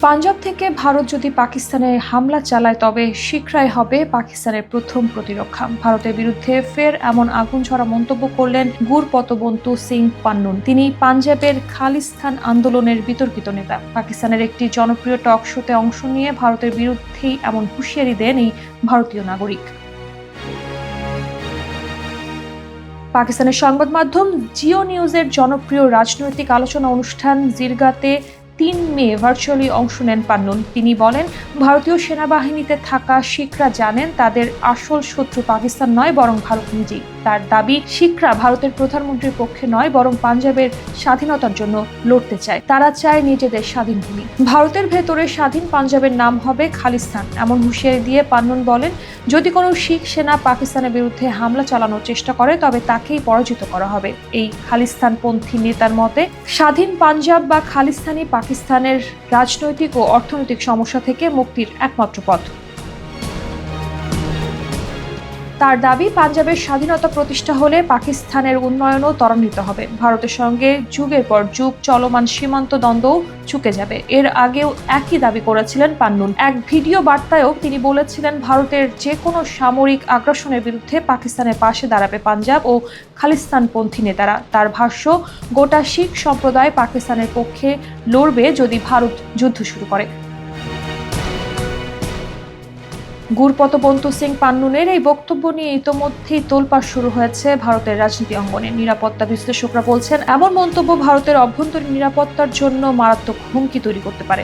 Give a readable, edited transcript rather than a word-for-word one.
পাঞ্জাব থেকে ভারত যদি পাকিস্তানে হামলা চালায় তবে শীঘ্রই হবে পাকিস্তানের প্রথম প্রতিরক্ষা। ভারতের বিরুদ্ধে ফের এমন আগুন ঝরা মন্তব্য করলেন গুরপতবন্তু সিং পান্নুন। তিনি পাঞ্জাবের খালিস্তান আন্দোলনের বিতর্কিত নেতা। পাকিস্তানের একটি জনপ্রিয় টক শোতে অংশ নিয়ে ভারতের বিরুদ্ধেই এমন হুঁশিয়ারি দেন এই ভারতীয় নাগরিক। পাকিস্তানের সংবাদ মাধ্যম জিও নিউজের জনপ্রিয় রাজনৈতিক আলোচনা অনুষ্ঠান জিরগাতে ৩ মে ভার্চুয়ালি অংশ নেন পান্নুন। তিনি বলেন, ভারতীয় সেনাবাহিনীতে থাকা শিখরা জানেন তাদের আসল শত্রু পাকিস্তান নয় বরং ভারত নিজেই। তার দাবি, শিখরা ভারতের প্রধানমন্ত্রীর পক্ষে নয় বরং পাঞ্জাবের স্বাধীনতার জন্য লড়তে চায়। তারা চায় নিজেদের স্বাধীন ভূমি। ভারতের ভেতরে স্বাধীন পাঞ্জাবের নাম হবে খালিস্তান। এমন হুঁশিয়ারি দিয়ে পান্নুন বলেন, যদি কোনো শিখ সেনা পাকিস্তানের বিরুদ্ধে হামলা চালানোর চেষ্টা করে তবে তাকেই পরাজিত করা হবে। এই খালিস্তানপন্থী নেতার মতে স্বাধীন পাঞ্জাব বা খালিস্তানি পাকিস্তানের রাজনৈতিক ও অর্থনৈতিক সমস্যা থেকে মুক্তির একমাত্র পথ। তার দাবি, পাঞ্জাবের স্বাধীনতা প্রতিষ্ঠা হলে পাকিস্তানের উন্নয়নও ত্বরান্বিত হবে। ভারতের সঙ্গে যুগের পর যুগ চলমান সীমান্ত দ্বন্দ্বও চুকে যাবে। এর আগেও একই দাবি করেছিলেন পান্নুন। এক ভিডিও বার্তায়ও তিনি বলেছিলেন, ভারতের যে কোনো সামরিক আগ্রাসনের বিরুদ্ধে পাকিস্তানের পাশে দাঁড়াবে পাঞ্জাব ও খালিস্তানপন্থী নেতারা। তার ভাষ্য, গোটা শিখ সম্প্রদায় পাকিস্তানের পক্ষে লড়বে যদি ভারত যুদ্ধ শুরু করে। গুরপতবন্তু সিং পান্নুনের এই বক্তব্য নিয়ে ইতোমধ্যেই তোলপাড় শুরু হয়েছে ভারতের রাজনীতি অঙ্গনে। নিরাপত্তা বিশ্লেষকরা বলছেন, এমন মন্তব্য ভারতের অভ্যন্তরীণ নিরাপত্তার জন্য মারাত্মক হুমকি তৈরি করতে পারে।